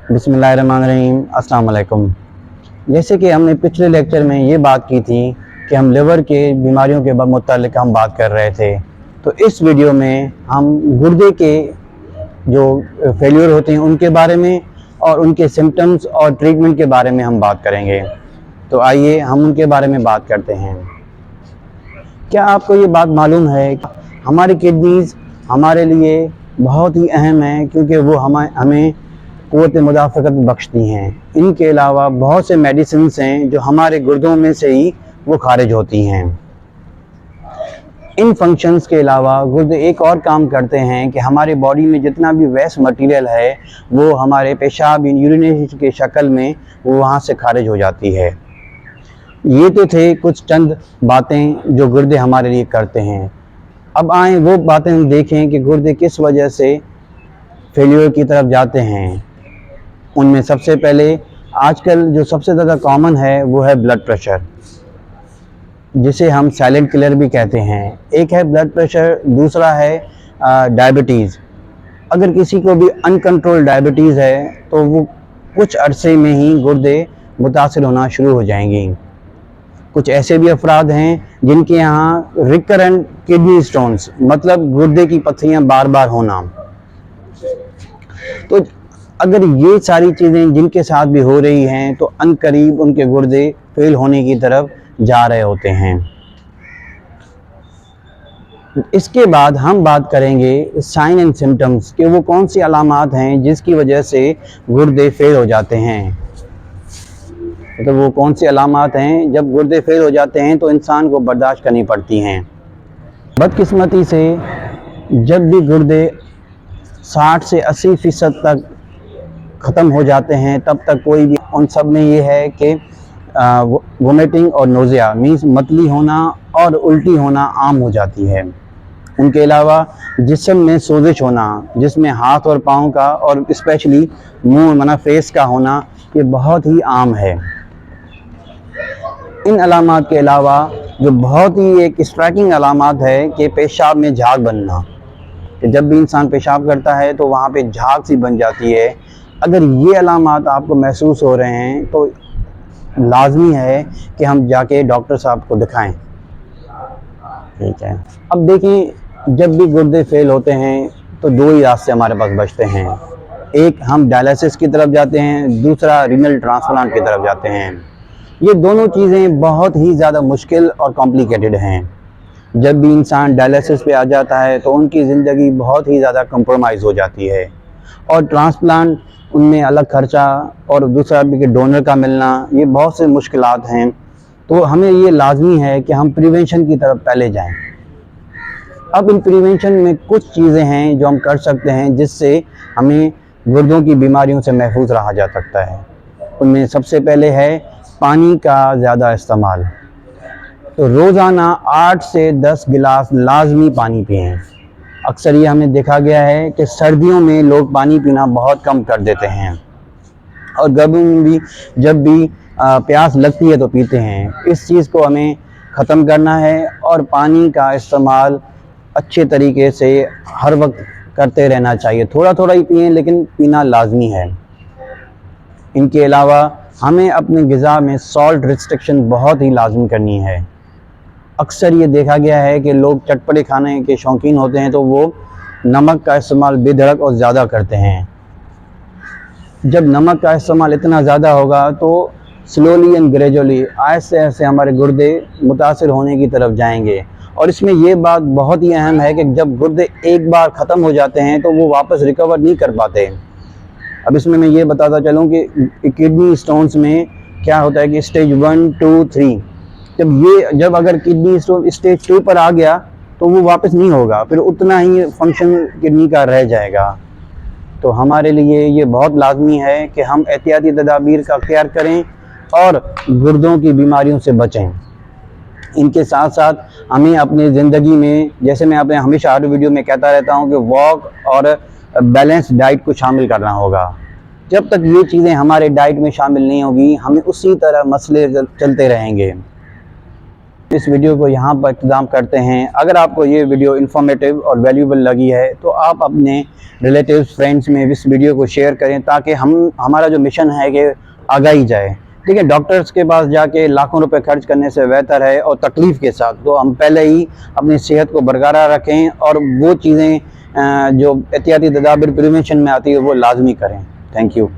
बिस्मिल्लाहिर्रहमानिर्रहीम, अस्सलाम वालेकुम। जैसे कि हमने पिछले लेक्चर में ये बात की थी कि हम लिवर के बीमारियों के मुतालिक हम बात कर रहे थे, तो इस वीडियो में हम गुर्दे के जो फेलियर होते हैं उनके बारे में और उनके सिम्टम्स और ट्रीटमेंट के बारे में हम बात करेंगे। तो आइए हम उनके बारे में बात करते हैं। क्या आपको ये बात मालूम है कि हमारी किडनीज़ हमारे लिए बहुत ही अहम है, क्योंकि वो हमें क़ुव्वत मुदाफ़अत बख्शती हैं। इनके अलावा बहुत से मेडिसिन्स हैं जो हमारे गुर्दों में से ही वो खारिज होती हैं। इन फंक्शंस के अलावा गुर्दे एक और काम करते हैं कि हमारी बॉडी में जितना भी वेस्ट मटेरियल है वो हमारे पेशाब यूरिनेशन के शक्ल में वो वहाँ से खारिज हो जाती है। ये तो थे कुछ चंद बातें जो गुर्दे हमारे लिए करते हैं। अब आएँ वो बातें देखें कि गुर्दे किस वजह से फेलियर की तरफ जाते हैं। उनमें सबसे पहले आजकल जो सबसे ज़्यादा कॉमन है वो है ब्लड प्रेशर, जिसे हम साइलेंट किलर भी कहते हैं। एक है ब्लड प्रेशर, दूसरा है डायबिटीज़। अगर किसी को भी अनकंट्रोल डायबिटीज़ है तो वो कुछ अरसे में ही गुर्दे मुतासिर होना शुरू हो जाएंगी। कुछ ऐसे भी अफराद हैं जिनके यहाँ रिकरेंट किडनी स्टोन्स, मतलब गुर्दे की पथरियाँ बार बार होना। तो अगर ये सारी चीज़ें जिनके साथ भी हो रही हैं तो अनकरीब उनके गुर्दे फेल होने की तरफ जा रहे होते हैं। इसके बाद हम बात करेंगे साइन एंड सिम्टम्स कि वो कौन सी अलामात हैं जिसकी वजह से गुर्दे फेल हो जाते हैं। मतलब वो कौन सी अलामात हैं जब गुर्दे फेल हो जाते हैं तो इंसान को बर्दाश्त करनी पड़ती हैं। बदकिस्मती से जब भी गुर्दे 60 से 80% तक ख़त्म हो जाते हैं तब तक कोई भी, उन सब में ये है कि वोमिटिंग और नोज़िया मीन्स मतली होना और उल्टी होना आम हो जाती है। उनके अलावा जिस्म में सोजिश होना, जिसमें हाथ और पाँव का और स्पेशली मुंह मना फेस का होना, ये बहुत ही आम है। इन अलामात के अलावा जो बहुत ही एक स्ट्राइकिंग अलामात है कि पेशाब में झाग बनना, कि जब भी इंसान पेशाब करता है तो वहाँ पे झाग सी बन जाती है। अगर ये अलामात आपको महसूस हो रहे हैं तो लाजमी है कि हम जाके डॉक्टर साहब को दिखाएं। ठीक है। अब देखिए, जब भी गुर्दे फेल होते हैं तो दो ही रास्ते हमारे पास बचते हैं। एक, हम डायलिसिस की तरफ जाते हैं, दूसरा रीनल ट्रांसप्लांट की तरफ जाते हैं। ये दोनों चीज़ें बहुत ही ज़्यादा मुश्किल और कॉम्प्लिकेटेड हैं। जब भी इंसान डायलिसिस पे आ जाता है तो उनकी ज़िंदगी बहुत ही ज़्यादा कंप्रोमाइज़ हो जाती है, और ट्रांसप्लांट उनमें अलग खर्चा और दूसरा भी कि डोनर का मिलना, ये बहुत से मुश्किलात हैं। तो हमें ये लाजमी है कि हम प्रिवेंशन की तरफ पहले जाएं। अब इन प्रिवेंशन में कुछ चीज़ें हैं जो हम कर सकते हैं जिससे हमें गुर्दों की बीमारियों से महफूज रहा जा सकता है। उनमें सबसे पहले है पानी का ज़्यादा इस्तेमाल। तो रोज़ाना 8 से 10 गिलास लाजमी पानी पिएं। अक्सर ये हमें देखा गया है कि सर्दियों में लोग पानी पीना बहुत कम कर देते हैं और गर्मियों में भी जब भी प्यास लगती है तो पीते हैं। इस चीज़ को हमें ख़त्म करना है और पानी का इस्तेमाल अच्छे तरीके से हर वक्त करते रहना चाहिए। थोड़ा थोड़ा ही पिएं, लेकिन पीना लाजमी है। इनके अलावा हमें अपने ग़िज़ा में सॉल्ट रिस्ट्रिक्शन बहुत ही लाजमी करनी है। अक्सर ये देखा गया है कि लोग चटपटे खाने के शौकीन होते हैं तो वो नमक का इस्तेमाल बेधड़क और ज़्यादा करते हैं। जब नमक का इस्तेमाल इतना ज़्यादा होगा तो स्लोली एंड ग्रेजुअली, आहिस्ते आहिस्ते हमारे गुर्दे मुतासिर होने की तरफ जाएंगे। और इसमें ये बात बहुत ही अहम है कि जब गुर्दे एक बार ख़त्म हो जाते हैं तो वो वापस रिकवर नहीं कर पाते। अब इसमें मैं ये बताता चलूँ कि किडनी स्टोन्स में क्या होता है कि स्टेज 1, 2, 3, जब अगर किडनी स्टोन स्टेज 2 पर आ गया तो वो वापस नहीं होगा, फिर उतना ही फंक्शन किडनी का रह जाएगा। तो हमारे लिए ये बहुत लाजमी है कि हम एहतियाती तदाबीर का ख्याल करें और गुर्दों की बीमारियों से बचें। इनके साथ साथ हमें अपनी ज़िंदगी में, जैसे मैं अपने हमेशा हर वीडियो में कहता रहता हूँ कि वॉक और बैलेंस डाइट को शामिल करना होगा। जब तक ये चीज़ें हमारे डाइट में शामिल नहीं होगी, हमें उसी तरह मसले चलते रहेंगे। इस वीडियो को यहाँ पर इख्तिताम करते हैं। अगर आपको ये वीडियो इन्फॉर्मेटिव और वैल्यूबल लगी है तो आप अपने रिलेटिव्स, फ्रेंड्स में इस वीडियो को शेयर करें ताकि हमारा जो मिशन है कि आगाही जाए। ठीक है, डॉक्टर्स के पास जाके लाखों रुपए खर्च करने से बेहतर है और तकलीफ़ के साथ तो हम पहले ही अपनी सेहत को बरकरार रखें और वो चीज़ें जो एहतियाती तदाबीर प्रिवेंशन में आती है वो लाजमी करें। Thank you.